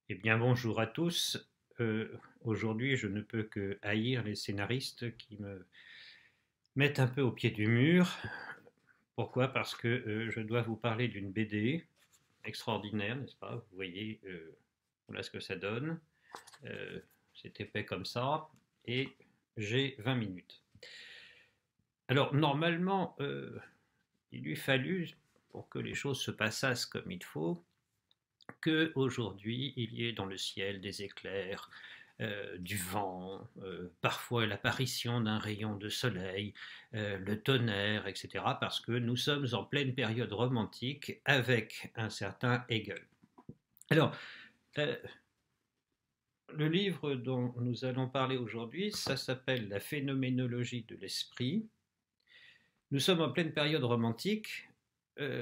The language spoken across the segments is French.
Eh bien, bonjour à tous. Aujourd'hui, je ne peux que haïr les scénaristes qui me mettent un peu au pied du mur. Pourquoi? Parce que je dois vous parler d'une BD extraordinaire, n'est-ce pas? Vous voyez, voilà ce que ça donne. C'est épais comme ça. Et j'ai 20 minutes. Alors, normalement, il lui fallut, pour que les choses se passassent comme il faut, qu'aujourd'hui il y ait dans le ciel des éclairs, du vent, parfois l'apparition d'un rayon de soleil, le tonnerre, etc., parce que nous sommes en pleine période romantique avec un certain Hegel. Alors, euh, le livre dont nous allons parler aujourd'hui, ça s'appelle La phénoménologie de l'esprit. Nous sommes en pleine période romantique.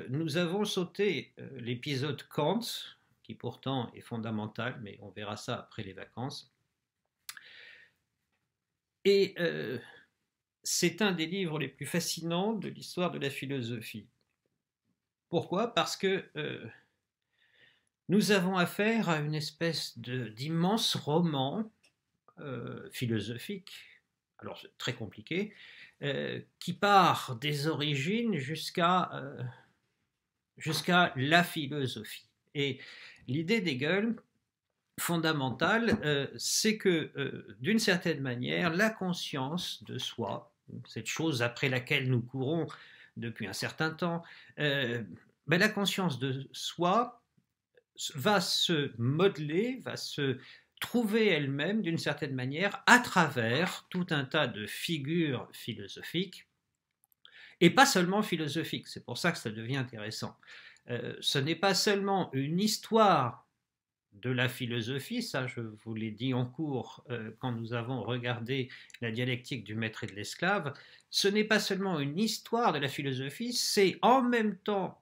Nous avons sauté l'épisode Kant, qui pourtant est fondamental, mais on verra ça après les vacances. Et c'est un des livres les plus fascinants de l'histoire de la philosophie. Pourquoi? Parce que nous avons affaire à une espèce d'immense roman philosophique, alors c'est très compliqué, qui part des origines jusqu'à la philosophie. Et l'idée d'Hegel, fondamentale, c'est que, d'une certaine manière, la conscience de soi, cette chose après laquelle nous courons depuis un certain temps, la conscience de soi va se modeler, va se trouver elle-même d'une certaine manière à travers tout un tas de figures philosophiques, et pas seulement philosophiques, c'est pour ça que ça devient intéressant. Ce n'est pas seulement une histoire de la philosophie, ça je vous l'ai dit en cours quand nous avons regardé la dialectique du maître et de l'esclave, ce n'est pas seulement une histoire de la philosophie, c'est en même temps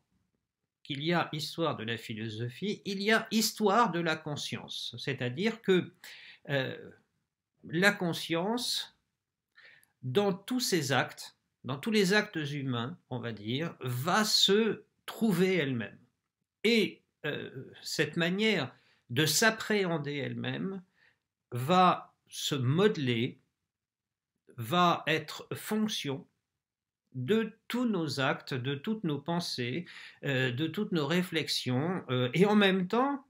qu'il y a histoire de la philosophie, il y a histoire de la conscience, c'est-à-dire que la conscience, dans tous ses actes, dans tous les actes humains, on va dire, va se trouver elle-même. Et cette manière de s'appréhender elle-même va se modeler, va être fonction de tous nos actes, de toutes nos pensées, de toutes nos réflexions, et en même temps,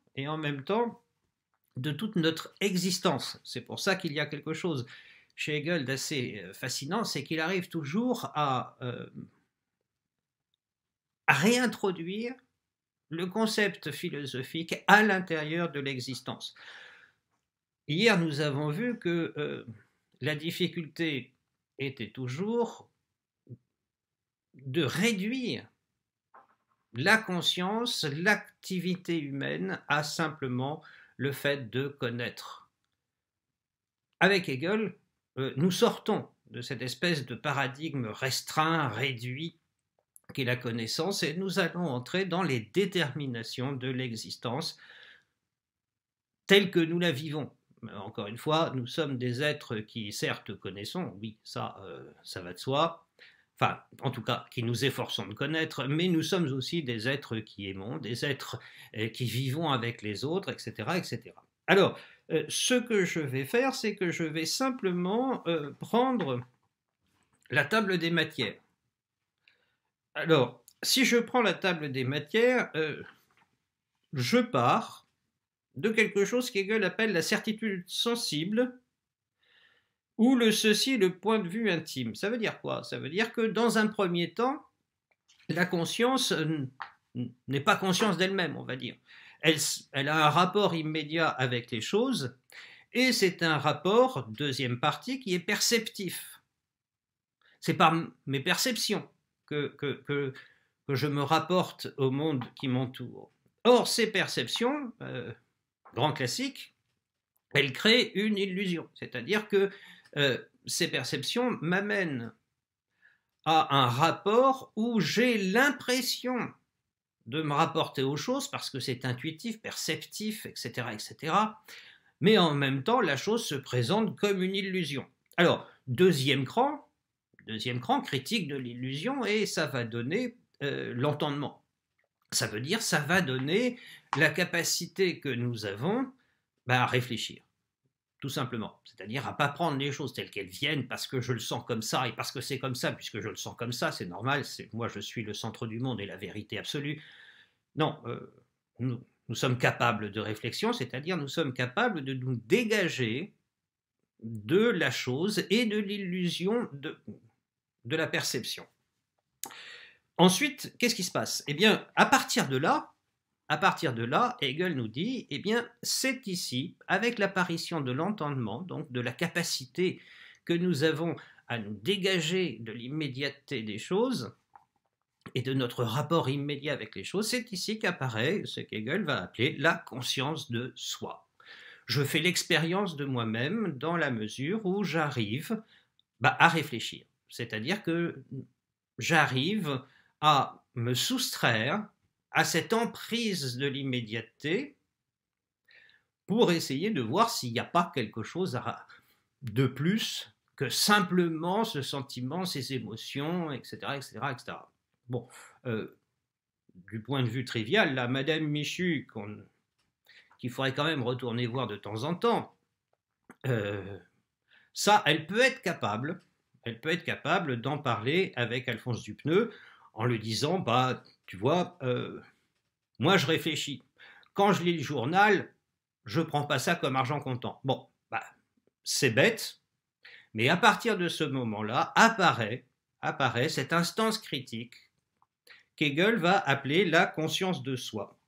de toute notre existence. C'est pour ça qu'il y a quelque chose chez Hegel d'assez fascinant, c'est qu'il arrive toujours à réintroduire le concept philosophique à l'intérieur de l'existence. Hier, nous avons vu que la difficulté était toujours de réduire la conscience, l'activité humaine à simplement le fait de connaître. Avec Hegel, nous sortons de cette espèce de paradigme restreint, réduit, qu'est la connaissance, et nous allons entrer dans les déterminations de l'existence telle que nous la vivons. Encore une fois, nous sommes des êtres qui certes connaissons, oui, ça va de soi, enfin, en tout cas, qui nous efforçons de connaître, mais nous sommes aussi des êtres qui aimons, des êtres qui vivons avec les autres, etc., etc. Alors, ce que je vais faire, c'est que je vais simplement prendre la table des matières. Alors, si je prends la table des matières, je pars de quelque chose qu'Hegel appelle la certitude sensible, ou le ceci, le point de vue intime. Ça veut dire quoi? Ça veut dire que dans un premier temps, la conscience n'est pas conscience d'elle-même, on va dire. Elle a un rapport immédiat avec les choses, et c'est un rapport, deuxième partie, qui est perceptif. C'est par mes perceptions que je me rapporte au monde qui m'entoure. Or, ces perceptions, grand classique, elles créent une illusion, c'est-à-dire que ces perceptions m'amènent à un rapport où j'ai l'impression de me rapporter aux choses parce que c'est intuitif, perceptif, etc., etc. Mais en même temps, la chose se présente comme une illusion. Alors, deuxième cran, deuxième cran, critique de l'illusion, et ça va donner l'entendement. Ça veut dire, ça va donner la capacité que nous avons à réfléchir, tout simplement. C'est-à-dire à ne pas prendre les choses telles qu'elles viennent parce que je le sens comme ça, et parce que c'est comme ça, puisque je le sens comme ça, c'est normal, moi je suis le centre du monde et la vérité absolue. Non, nous sommes capables de réflexion, c'est-à-dire nous sommes capables de nous dégager de la chose et de l'illusion de la perception. Ensuite, qu'est-ce qui se passe? Eh bien, à partir de là, Hegel nous dit, eh bien, c'est ici, avec l'apparition de l'entendement, donc de la capacité que nous avons à nous dégager de l'immédiateté des choses et de notre rapport immédiat avec les choses, c'est ici qu'apparaît ce qu'Hegel va appeler la conscience de soi. Je fais l'expérience de moi-même dans la mesure où j'arrive à réfléchir. C'est-à-dire que j'arrive à me soustraire à cette emprise de l'immédiateté pour essayer de voir s'il n'y a pas quelque chose de plus que simplement ce sentiment, ces émotions, etc., etc., etc. Bon, du point de vue trivial, là, Madame Michu, qu'il faudrait quand même retourner voir de temps en temps, ça, elle peut être capable d'en parler avec Alphonse Dupneux en lui disant, bah, tu vois, moi je réfléchis. Quand je lis le journal, je ne prends pas ça comme argent comptant. Bon, bah, c'est bête, mais à partir de ce moment-là, apparaît cette instance critique qu'Hegel va appeler la conscience de soi.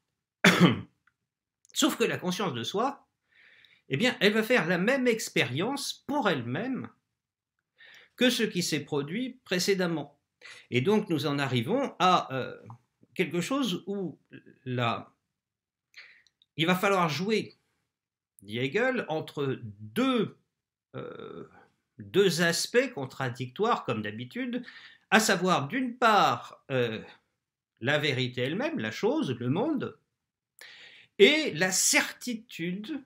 Sauf que la conscience de soi, eh bien, elle va faire la même expérience pour elle-même que ce qui s'est produit précédemment. Et donc, nous en arrivons à quelque chose où il va falloir jouer, dit Hegel, entre deux aspects contradictoires, comme d'habitude, à savoir, d'une part, la vérité elle-même, la chose, le monde, et la certitude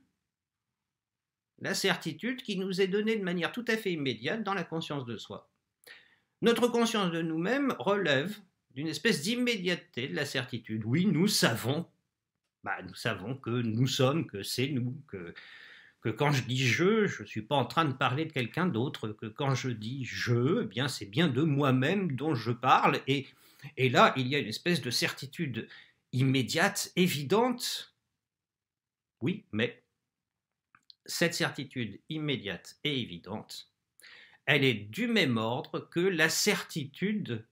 qui nous est donnée de manière tout à fait immédiate dans la conscience de soi. Notre conscience de nous-mêmes relève d'une espèce d'immédiateté de la certitude. Oui, nous savons que nous sommes, que c'est nous, que quand je dis je ne suis pas en train de parler de quelqu'un d'autre, que quand je dis je, eh bien, c'est bien de moi-même dont je parle, et là, il y a une espèce de certitude immédiate, évidente. Oui, mais cette certitude immédiate et évidente, elle est du même ordre que la certitude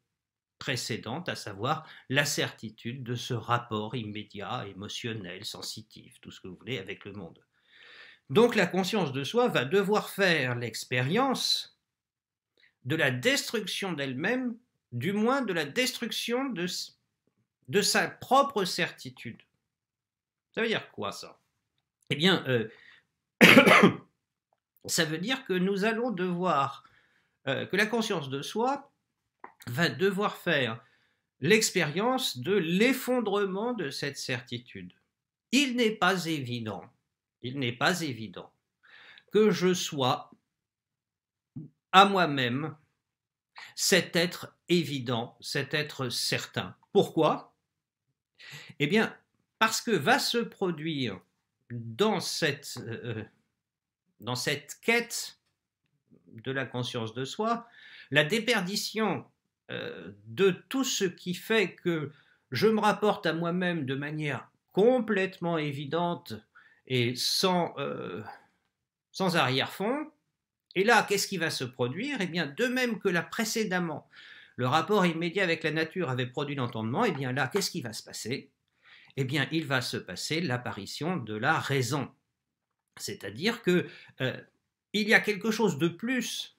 précédente, à savoir la certitude de ce rapport immédiat, émotionnel, sensitif, tout ce que vous voulez, avec le monde. Donc la conscience de soi va devoir faire l'expérience de la destruction d'elle-même, du moins de la destruction de sa propre certitude. Ça veut dire quoi, ça? Eh bien, ça veut dire que nous allons devoir, que la conscience de soi va devoir faire l'expérience de l'effondrement de cette certitude. Il n'est pas évident que je sois à moi-même cet être évident, cet être certain. Pourquoi? Eh bien, parce que va se produire dans cette quête de la conscience de soi, la déperdition de tout ce qui fait que je me rapporte à moi-même de manière complètement évidente et sans arrière-fond. Et là, qu'est-ce qui va se produire? Eh bien, de même que là précédemment, le rapport immédiat avec la nature avait produit l'entendement, eh bien là, qu'est-ce qui va se passer? Eh bien, il va se passer l'apparition de la raison. C'est-à-dire que il y a quelque chose de plus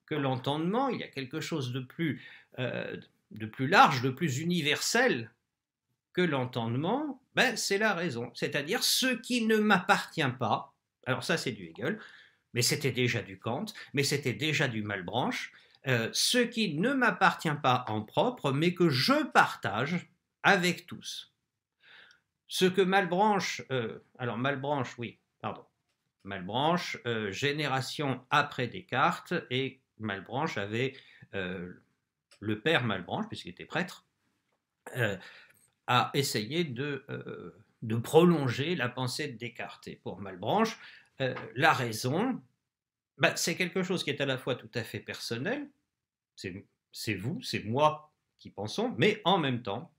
que l'entendement, il y a quelque chose de plus large, de plus universel que l'entendement, c'est la raison. C'est-à-dire ce qui ne m'appartient pas. Alors ça, c'est du Hegel, mais c'était déjà du Kant, mais c'était déjà du Malebranche. Ce qui ne m'appartient pas en propre, mais que je partage avec tous. Ce que Malebranche, Malebranche, génération après Descartes, et Malebranche avait le père Malebranche, puisqu'il était prêtre, a essayé de prolonger la pensée de Descartes. Et pour Malebranche, la raison, c'est quelque chose qui est à la fois tout à fait personnel, c'est vous, c'est moi qui pensons, mais en même temps,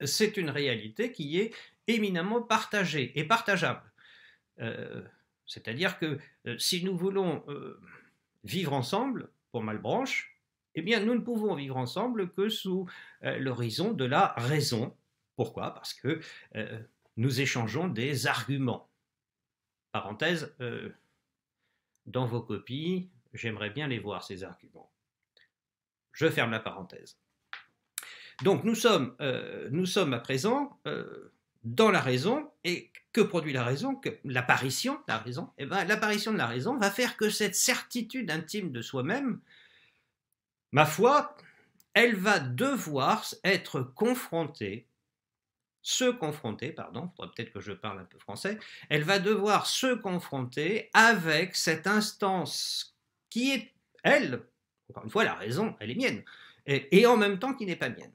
c'est une réalité qui est éminemment partagée et partageable. C'est-à-dire que si nous voulons vivre ensemble, pour Malebranche, eh bien, nous ne pouvons vivre ensemble que sous l'horizon de la raison. Pourquoi? Parce que nous échangeons des arguments. Parenthèse, dans vos copies, j'aimerais bien les voir, ces arguments. Je ferme la parenthèse. Donc nous sommes à présent dans la raison, et que produit la raison? L'apparition de la raison. Eh bien, l'apparition de la raison va faire que cette certitude intime de soi-même, ma foi, elle va devoir être confrontée, pardon, il faudrait peut-être que je parle un peu français, elle va devoir se confronter avec cette instance qui est, elle, encore une fois, la raison, elle est mienne, et en même temps qui n'est pas mienne,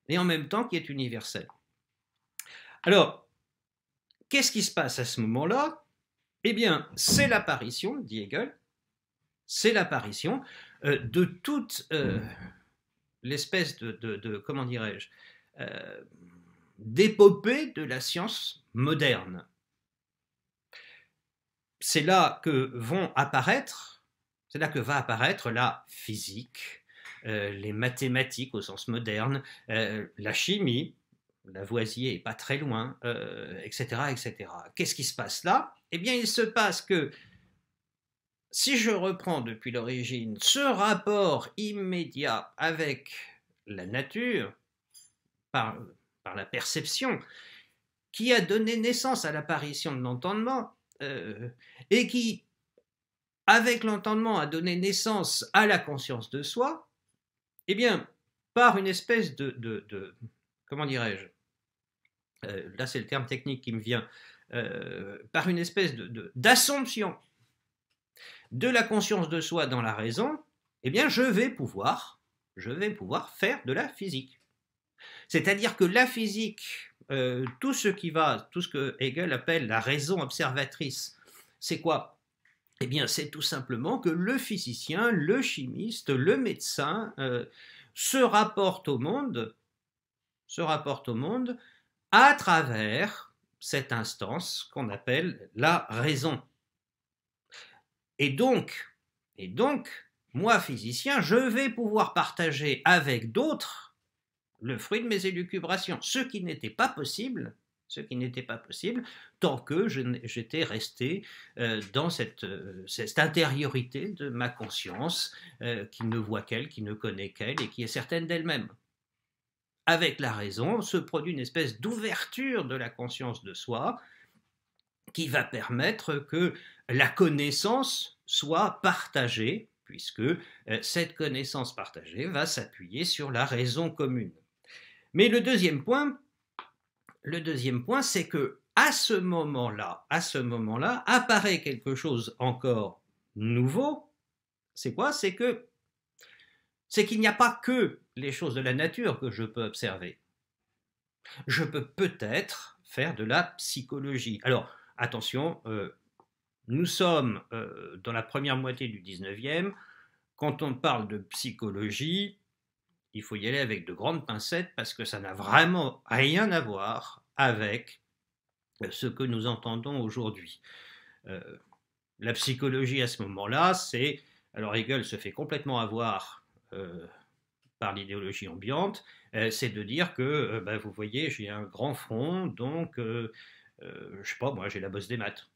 et en même temps qui est universelle. Alors, qu'est-ce qui se passe à ce moment-là? Eh bien, c'est l'apparition, dit Hegel, c'est l'apparition de toute l'espèce de comment dirais-je, d'épopée de la science moderne. C'est là que va apparaître la physique, les mathématiques au sens moderne, la chimie, Lavoisier n'est pas très loin, etc., etc. Qu'est-ce qui se passe là? Eh bien, il se passe que, si je reprends depuis l'origine ce rapport immédiat avec la nature, par la perception, qui a donné naissance à l'apparition de l'entendement, et qui, avec l'entendement, a donné naissance à la conscience de soi, eh bien, par une espèce comment dirais-je, là c'est le terme technique qui me vient, par une espèce d'assomption de la conscience de soi dans la raison, eh bien je vais pouvoir faire de la physique. C'est-à-dire que la physique, tout ce que Hegel appelle la raison observatrice, c'est quoi? Eh bien c'est tout simplement que le physicien, le chimiste, le médecin se rapporte au monde à travers cette instance qu'on appelle la raison. Et donc, moi, physicien, je vais pouvoir partager avec d'autres le fruit de mes élucubrations, ce qui n'était pas possible tant que j'étais resté dans cette intériorité de ma conscience qui ne voit qu'elle, qui ne connaît qu'elle et qui est certaine d'elle-même. Avec la raison se produit une espèce d'ouverture de la conscience de soi qui va permettre que la connaissance soit partagée, puisque cette connaissance partagée va s'appuyer sur la raison commune. Mais le deuxième point, c'est que à ce moment-là, apparaît quelque chose encore nouveau. C'est quoi? C'est qu'il n'y a pas que les choses de la nature que je peux observer. Je peux peut-être faire de la psychologie. Alors, attention, nous sommes dans la première moitié du 19e. Quand on parle de psychologie, il faut y aller avec de grandes pincettes parce que ça n'a vraiment rien à voir avec ce que nous entendons aujourd'hui. La psychologie à ce moment-là, c'est... Alors Hegel se fait complètement avoir par l'idéologie ambiante, c'est de dire que, vous voyez, j'ai un grand front, donc, je sais pas, moi, j'ai la bosse des maths.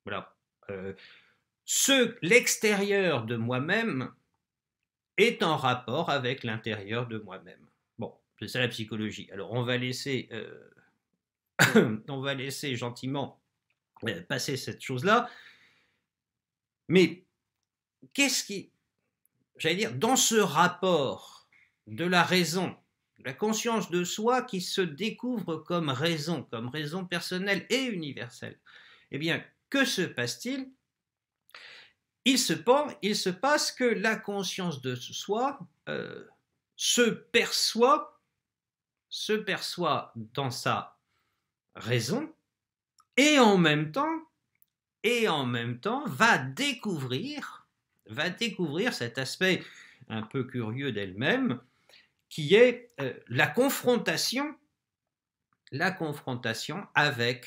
Voilà. L'extérieur de moi-même est en rapport avec l'intérieur de moi-même. Bon, c'est ça la psychologie. Alors, on va laisser gentiment passer cette chose-là. Mais qu'est-ce qui... J'allais dire, dans ce rapport de la raison, de la conscience de soi qui se découvre comme raison personnelle et universelle, eh bien, que se passe-t-il? il se passe que la conscience de soi se perçoit dans sa raison et en même temps, va découvrir cet aspect un peu curieux d'elle-même qui est la confrontation avec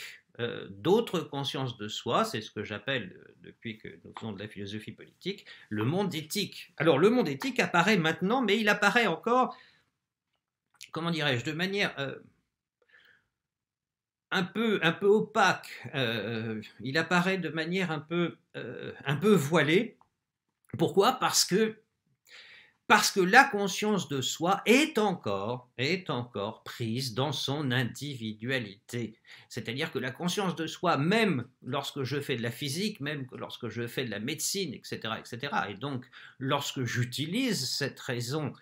d'autres consciences de soi. C'est ce que j'appelle, depuis que nous faisons de la philosophie politique, le monde éthique. Alors le monde éthique apparaît maintenant, mais il apparaît encore, comment dirais-je, de manière un peu opaque. Il apparaît de manière un peu voilée. Pourquoi ? Parce que la conscience de soi est encore prise dans son individualité. C'est-à-dire que la conscience de soi, même lorsque je fais de la physique, même lorsque je fais de la médecine, etc., et donc lorsque j'utilise cette raison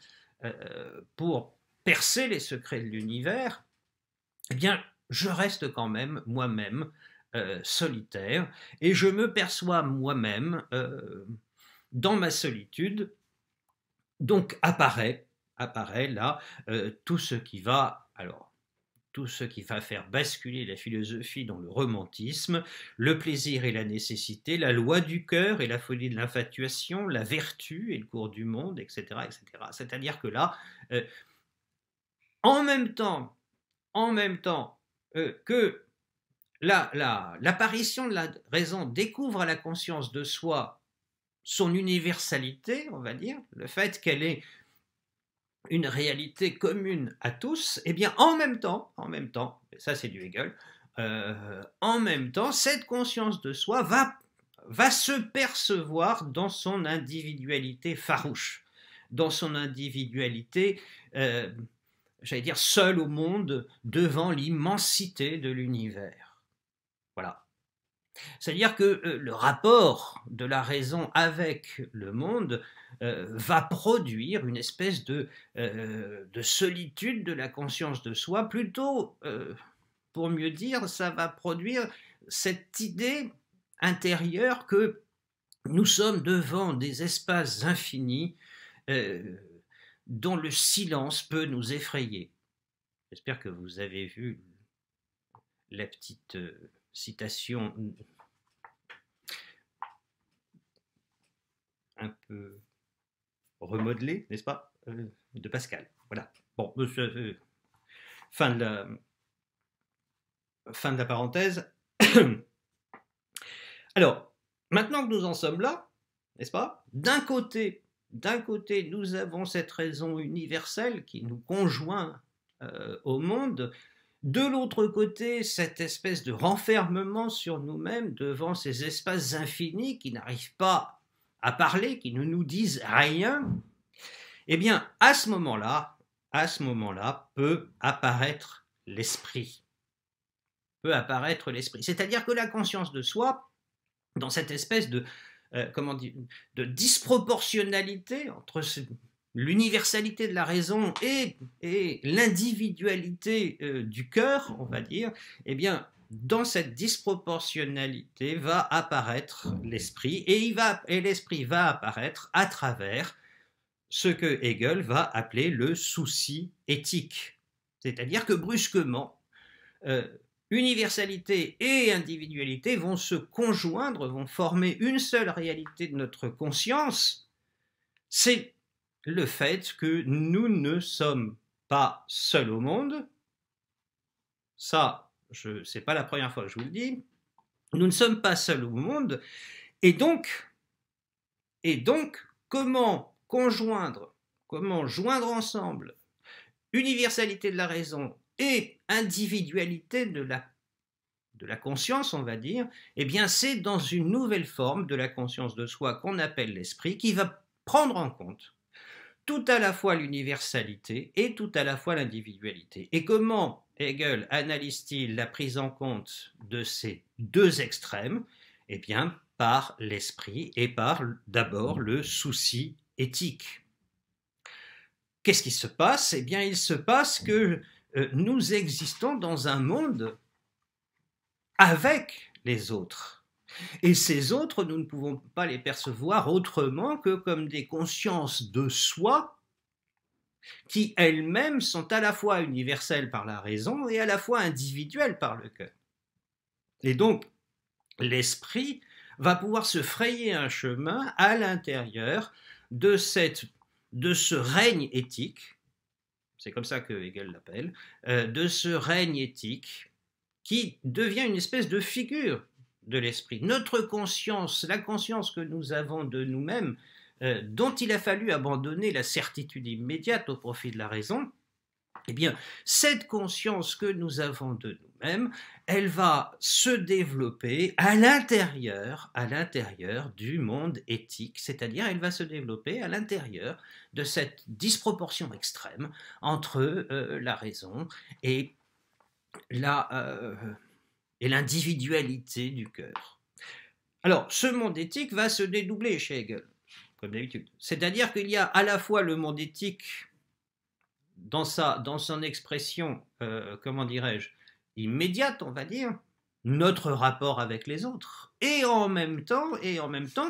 pour percer les secrets de l'univers, eh bien, je reste quand même moi-même solitaire, et je me perçois moi-même dans ma solitude. Donc apparaît là tout ce qui va faire basculer la philosophie dans le romantisme, le plaisir et la nécessité, la loi du cœur et la folie de l'infatuation, la vertu et le cours du monde, etc., etc. C'est-à-dire que là, en même temps que l'apparition de la raison découvre à la conscience de soi son universalité, on va dire, le fait qu'elle est une réalité commune à tous, et bien en même temps, ça c'est du Hegel, en même temps, cette conscience de soi va se percevoir dans son individualité farouche, dans son individualité, j'allais dire, seule au monde, devant l'immensité de l'univers. Voilà. C'est-à-dire que le rapport de la raison avec le monde va produire une espèce de solitude de la conscience de soi, plutôt, pour mieux dire, ça va produire cette idée intérieure que nous sommes devant des espaces infinis dont le silence peut nous effrayer. J'espère que vous avez vu la petite citation un peu remodelée, n'est-ce pas, de Pascal. Voilà. Bon, fin de la parenthèse. Alors, maintenant que nous en sommes là, n'est-ce pas, d'un côté, nous avons cette raison universelle qui nous conjoint au monde. De l'autre côté, cette espèce de renfermement sur nous-mêmes devant ces espaces infinis qui n'arrivent pas à parler, qui ne nous disent rien, eh bien, à ce moment-là, peut apparaître l'esprit. C'est-à-dire que la conscience de soi, dans cette espèce de disproportionnalité entre l'universalité de la raison et l'individualité du cœur, on va dire, eh bien, dans cette disproportionnalité va apparaître l'esprit, et l'esprit va apparaître à travers ce que Hegel va appeler le souci éthique. C'est-à-dire que brusquement, universalité et individualité vont se conjoindre, vont former une seule réalité de notre conscience. C'est le fait que nous ne sommes pas seuls au monde. Ça, c'est pas la première fois que je vous le dis. Nous ne sommes pas seuls au monde. Et donc, comment joindre ensemble universalité de la raison et individualité de la conscience, on va dire, eh bien c'est dans une nouvelle forme de la conscience de soi qu'on appelle l'esprit, qui va prendre en compte tout à la fois l'universalité et tout à la fois l'individualité. Et comment Hegel analyse-t-il la prise en compte de ces deux extrêmes ? Eh bien, par l'esprit et par d'abord le souci éthique. Qu'est-ce qui se passe ? Eh bien, il se passe que nous existons dans un monde avec les autres. Et ces autres, nous ne pouvons pas les percevoir autrement que comme des consciences de soi qui elles-mêmes sont à la fois universelles par la raison et à la fois individuelles par le cœur. Et donc, l'esprit va pouvoir se frayer un chemin à l'intérieur de ce règne éthique, c'est comme ça que Hegel l'appelle, de ce règne éthique qui devient une espèce de figure de l'esprit. Notre conscience, la conscience que nous avons de nous-mêmes, dont il a fallu abandonner la certitude immédiate au profit de la raison, eh bien, cette conscience que nous avons de nous-mêmes, elle va se développer à l'intérieur du monde éthique, c'est-à-dire elle va se développer à l'intérieur de cette disproportion extrême entre la raison et l'individualité du cœur. Alors, ce monde éthique va se dédoubler chez Hegel, comme d'habitude. C'est-à-dire qu'il y a à la fois le monde éthique dans son expression, comment dirais-je, immédiate, on va dire, notre rapport avec les autres. Et en même temps,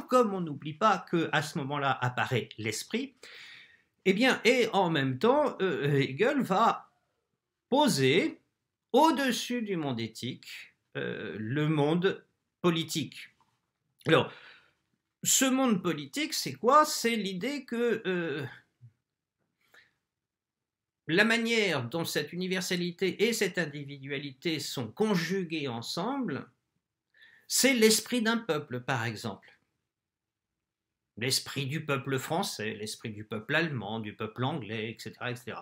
comme on n'oublie pas qu'à ce moment-là apparaît l'esprit, eh bien, et en même temps, Hegel va poser au-dessus du monde éthique le monde politique. Alors, ce monde politique, c'est quoi? C'est l'idée que la manière dont cette universalité et cette individualité sont conjuguées ensemble, c'est l'esprit d'un peuple, par exemple. L'esprit du peuple français, l'esprit du peuple allemand, du peuple anglais, etc., etc.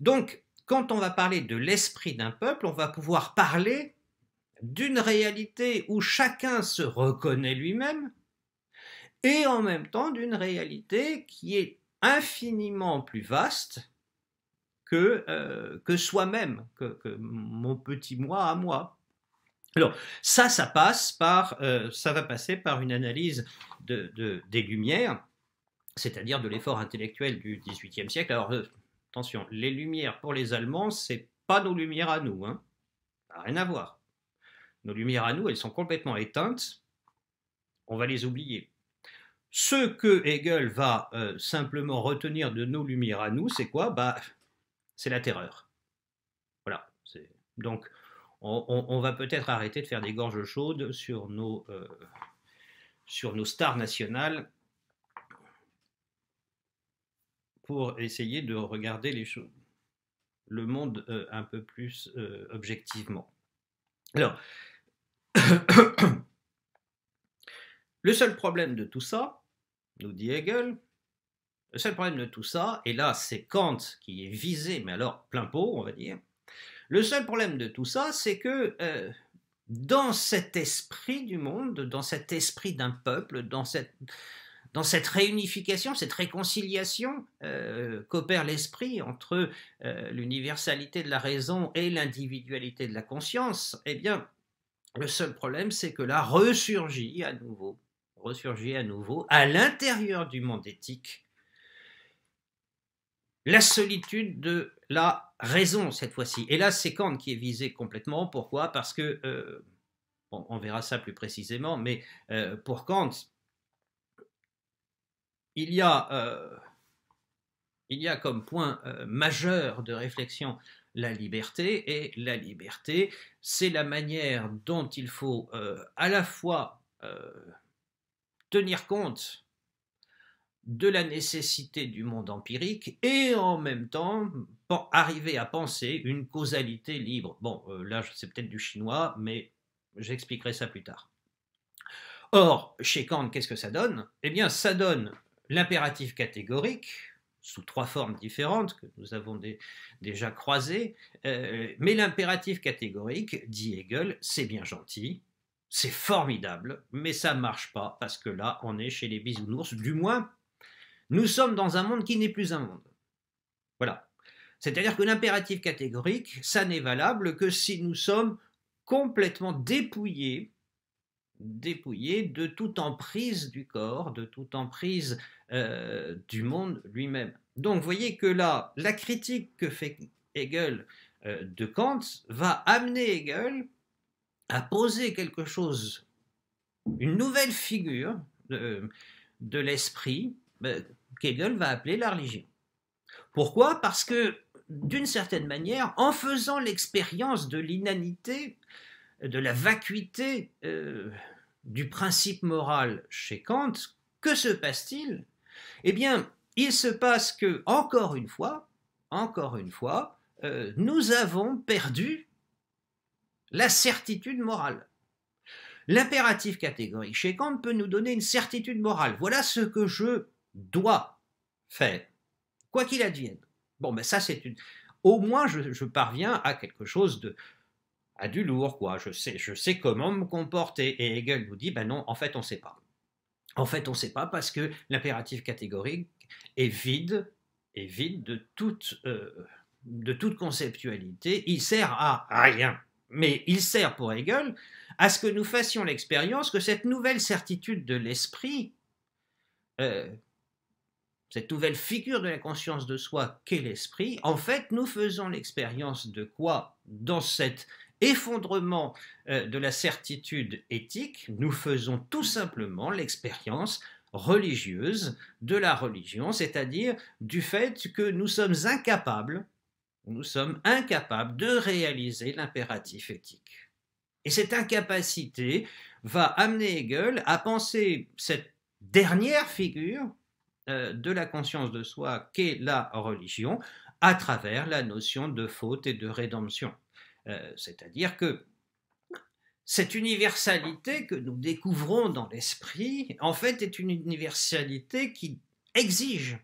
Donc, quand on va parler de l'esprit d'un peuple, on va pouvoir parler d'une réalité où chacun se reconnaît lui-même, et en même temps d'une réalité qui est infiniment plus vaste que soi-même, que mon petit moi à moi. Alors, ça va passer par une analyse des Lumières, c'est-à-dire de l'effort intellectuel du XVIIIe siècle. Alors, attention, les Lumières pour les Allemands, c'est pas nos Lumières à nous, hein. Ça n'a rien à voir. Nos Lumières à nous, elles sont complètement éteintes, on va les oublier. Ce que Hegel va simplement retenir de nos Lumières à nous, c'est quoi? C'est la terreur. Voilà. Donc, on va peut-être arrêter de faire des gorges chaudes sur nos stars nationales pour essayer de regarder le monde un peu plus objectivement. Alors, le seul problème de tout ça, nous dit Hegel, le seul problème de tout ça, et là c'est Kant qui est visé, mais alors plein pot, on va dire, le seul problème de tout ça, c'est que dans cet esprit du monde, dans cet esprit d'un peuple, dans cette réunification, cette réconciliation qu'opère l'esprit entre l'universalité de la raison et l'individualité de la conscience, eh bien, le seul problème, c'est que là ressurgit à nouveau à l'intérieur du monde éthique la solitude de la raison cette fois-ci. Et là, c'est Kant qui est visé complètement. Pourquoi? Parce que, on verra ça plus précisément, mais pour Kant, il y a comme point majeur de réflexion la liberté, et la liberté, c'est la manière dont il faut à la fois tenir compte de la nécessité du monde empirique et en même temps arriver à penser une causalité libre. Bon, là c'est peut-être du chinois, mais j'expliquerai ça plus tard. Or, chez Kant, qu'est-ce que ça donne? Eh bien, ça donne l'impératif catégorique, sous trois formes différentes que nous avons déjà croisées, mais l'impératif catégorique, dit Hegel, c'est bien gentil, c'est formidable, mais ça ne marche pas, parce que là, on est chez les bisounours, du moins, nous sommes dans un monde qui n'est plus un monde. Voilà. C'est-à-dire que l'impératif catégorique, ça n'est valable que si nous sommes complètement dépouillés de toute emprise du corps, de toute emprise du monde lui-même. Donc, vous voyez que là, la critique que fait Hegel de Kant va amener Hegel à poser quelque chose une nouvelle figure de l'esprit qu'Hegel va appeler la religion. Pourquoi? Parce que, d'une certaine manière, en faisant l'expérience de l'inanité, de la vacuité du principe moral chez Kant, que se passe-t-il? Eh bien, il se passe que, encore une fois, nous avons perdu la certitude morale. L'impératif catégorique chez Kant peut nous donner une certitude morale. Voilà ce que je dois faire, quoi qu'il advienne. Bon, ben ça, c'est une... Au moins, je parviens à quelque chose à du lourd, quoi. Je sais comment me comporter. Et Hegel nous dit, ben non, en fait, on ne sait pas. En fait, on ne sait pas parce que l'impératif catégorique est vide de toute conceptualité. Il sert à rien. Mais il sert pour Hegel à ce que nous fassions l'expérience que cette nouvelle certitude de l'esprit, cette nouvelle figure de la conscience de soi qu'est l'esprit, en fait, nous faisons l'expérience de quoi? Dans cet effondrement de la certitude éthique, nous faisons tout simplement l'expérience religieuse de la religion, c'est-à-dire du fait que nous sommes incapables de réaliser l'impératif éthique. Et cette incapacité va amener Hegel à penser cette dernière figure de la conscience de soi qu'est la religion à travers la notion de faute et de rédemption. C'est-à-dire que cette universalité que nous découvrons dans l'esprit, en fait, est une universalité qui exige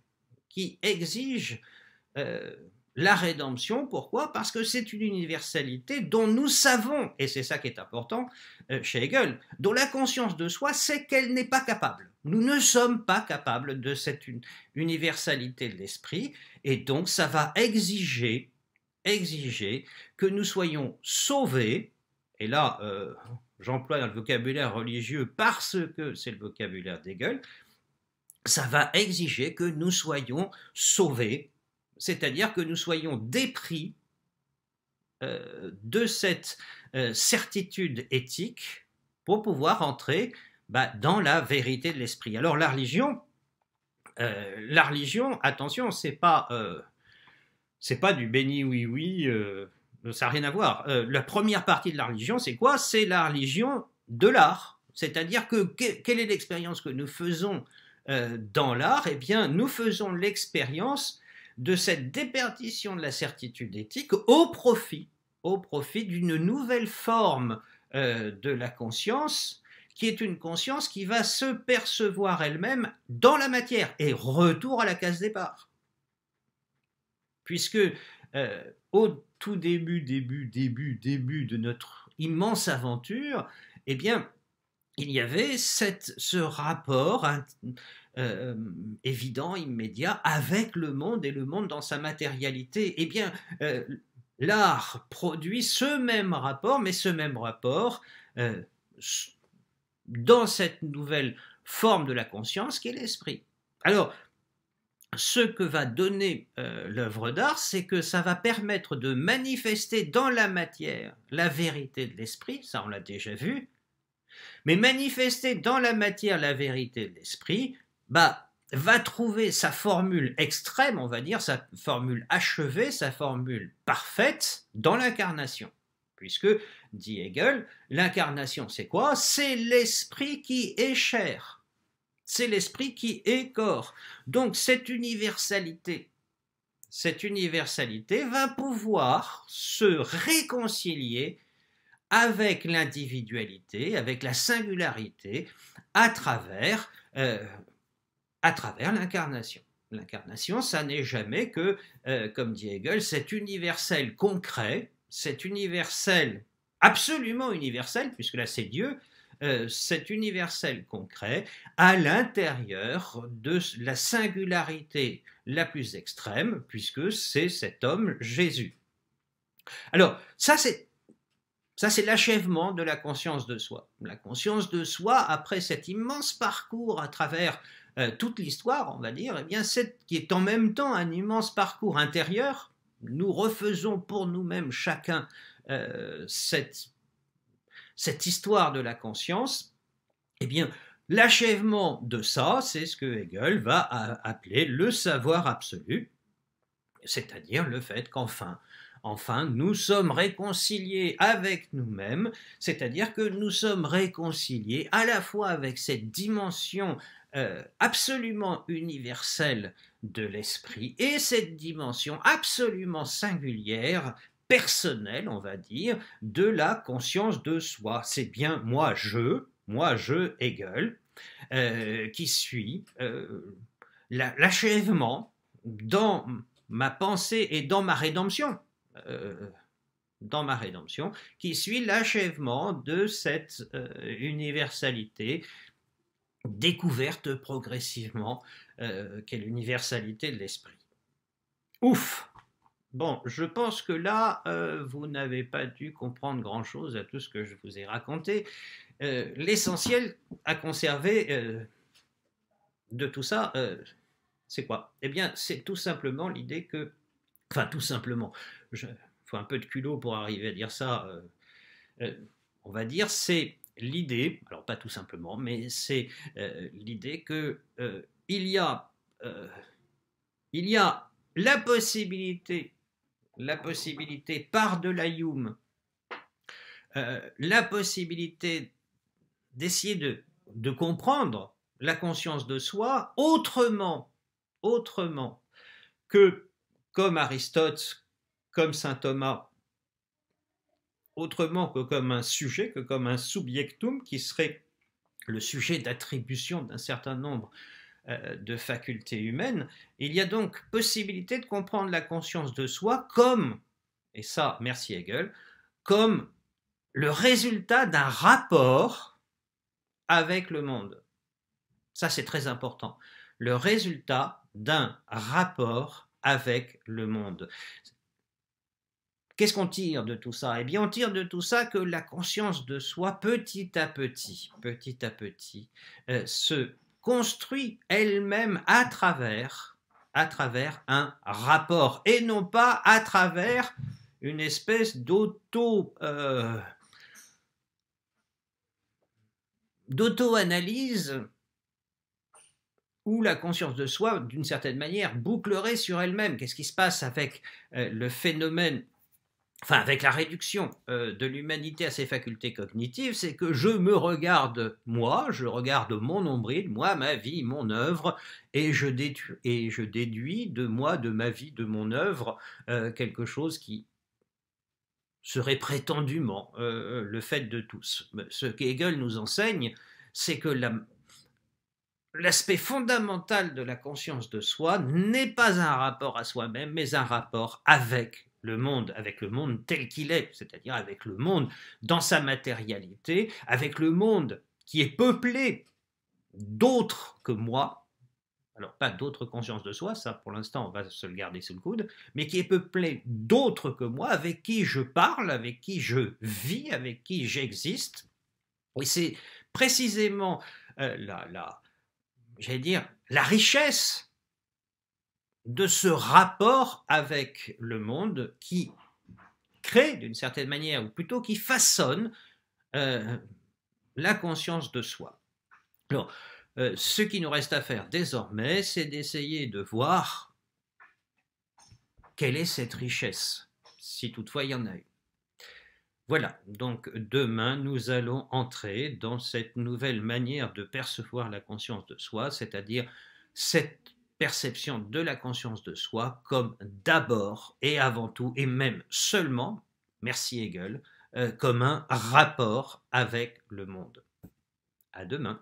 la rédemption. Pourquoi? Parce que c'est une universalité dont nous savons, et c'est ça qui est important chez Hegel, dont la conscience de soi sait qu'elle n'est pas capable. Nous ne sommes pas capables de cette universalité de l'esprit, et donc ça va exiger que nous soyons sauvés, et là j'emploie le vocabulaire religieux parce que c'est le vocabulaire d'Hegel, ça va exiger que nous soyons sauvés, c'est-à-dire que nous soyons dépris de cette certitude éthique pour pouvoir entrer dans la vérité de l'esprit. Alors la religion, attention, c'est pas du béni oui oui, ça n'a rien à voir. La première partie de la religion, c'est quoi? C'est la religion de l'art. C'est-à-dire que quelle est l'expérience que nous faisons dans l'art? Eh bien, nous faisons l'expérience de cette déperdition de la certitude éthique au profit d'une nouvelle forme de la conscience, qui est une conscience qui va se percevoir elle-même dans la matière, et retour à la case départ. Puisque au tout début de notre immense aventure, eh bien, il y avait ce rapport évident, immédiat, avec le monde, et le monde dans sa matérialité. Eh bien, l'art produit ce même rapport, mais ce même rapport dans cette nouvelle forme de la conscience qu'est l'esprit. Alors, ce que va donner l'œuvre d'art, c'est que ça va permettre de manifester dans la matière la vérité de l'esprit, ça on l'a déjà vu, mais manifester dans la matière la vérité de l'esprit, va trouver sa formule extrême, on va dire, sa formule achevée, sa formule parfaite dans l'incarnation. Puisque, dit Hegel, l'incarnation c'est quoi? C'est l'esprit qui est chair. C'est l'esprit qui est corps. Donc cette universalité va pouvoir se réconcilier avec l'individualité, avec la singularité, à travers l'incarnation. L'incarnation, ça n'est jamais que, comme dit Hegel, cet universel concret, cet universel absolument universel, puisque là c'est Dieu, cet universel concret à l'intérieur de la singularité la plus extrême, puisque c'est cet homme Jésus. Alors, ça c'est l'achèvement de la conscience de soi. La conscience de soi, après cet immense parcours à travers toute l'histoire, on va dire, eh bien, qui est en même temps un immense parcours intérieur. Nous refaisons pour nous-mêmes chacun cette histoire de la conscience, Eh bien, l'achèvement de ça, c'est ce que Hegel va appeler le savoir absolu, c'est-à-dire le fait qu'enfin, nous sommes réconciliés avec nous-mêmes, c'est-à-dire que nous sommes réconciliés à la fois avec cette dimension absolument universelle de l'esprit et cette dimension absolument singulière, personnelle, on va dire, de la conscience de soi. C'est bien moi, je, Hegel, qui suis l'achèvement dans ma pensée et euh, dans ma rédemption, qui suit l'achèvement de cette universalité découverte progressivement, qu'est l'universalité de l'esprit. Ouf! Bon, je pense que là, vous n'avez pas dû comprendre grand-chose à tout ce que je vous ai raconté. L'essentiel à conserver de tout ça, c'est quoi? Eh bien, c'est tout simplement l'idée que, enfin, tout simplement, il faut un peu de culot pour arriver à dire ça, on va dire, c'est l'idée, alors pas tout simplement, mais c'est l'idée que il y a, il y a la possibilité par delà Hume, la possibilité d'essayer de comprendre la conscience de soi autrement que comme Aristote, comme saint Thomas, autrement que comme un sujet, que comme un subjectum qui serait le sujet d'attribution d'un certain nombre de facultés humaines. Il y a donc possibilité de comprendre la conscience de soi comme, et ça merci Hegel, comme le résultat d'un rapport avec le monde. Ça c'est très important. Le résultat d'un rapport avec le monde. Qu'est-ce qu'on tire de tout ça? Eh bien, on tire de tout ça que la conscience de soi, petit à petit, se construit elle-même à travers un rapport, et non pas à travers une espèce d'auto-analyse où la conscience de soi, d'une certaine manière, bouclerait sur elle-même. Qu'est-ce qui se passe avec le phénomène, enfin avec la réduction de l'humanité à ses facultés cognitives, c'est que je me regarde moi, je regarde mon nombril, moi, ma vie, mon œuvre, et je déduis de moi, de ma vie, de mon œuvre, quelque chose qui serait prétendument le fait de tous. Ce qu'Hegel nous enseigne, c'est que l'aspect fondamental de la conscience de soi n'est pas un rapport à soi-même, mais un rapport avec le monde tel qu'il est, c'est-à-dire avec le monde dans sa matérialité, avec le monde qui est peuplé d'autres que moi, alors pas d'autres consciences de soi, ça pour l'instant on va se le garder sous le coude, mais qui est peuplé d'autres que moi, avec qui je parle, avec qui je vis, avec qui j'existe. Et c'est précisément j'allais dire, la richesse de ce rapport avec le monde qui crée d'une certaine manière, ou plutôt qui façonne la conscience de soi. Alors, ce qui nous reste à faire désormais, c'est d'essayer de voir quelle est cette richesse, si toutefois il y en a eu. Voilà, donc demain, nous allons entrer dans cette nouvelle manière de percevoir la conscience de soi, c'est-à-dire cette perception de la conscience de soi comme d'abord et avant tout, et même seulement, merci Hegel, comme un rapport avec le monde. À demain.